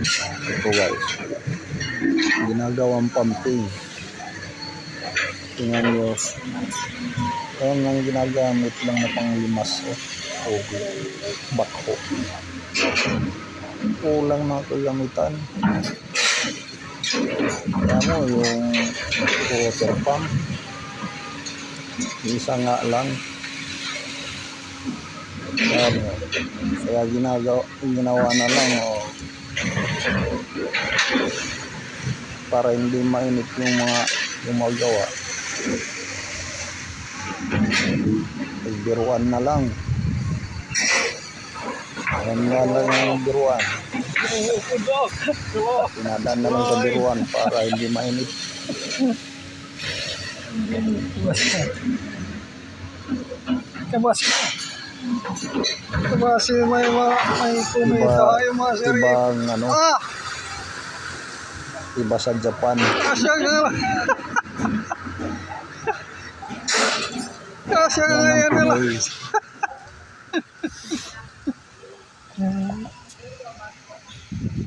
Ito guys, ginagawang pumping. Tingnan nyo, ayan ang ginagamit lang na panglimas o bakho. Kulang na kagamitan. Kaya mo yung water pump, isa nga lang. Kaya ginawa na lang para hindi mainit yung mga gumagawa. Biruan na lang. Ayan nga lang yung biruan. Pinadaan na lang sa biruan para hindi mainit. Kasi may kumita kayo mga sir. Ibang iba sa Japan. Kasya nga lang. Kasya nga yan nila.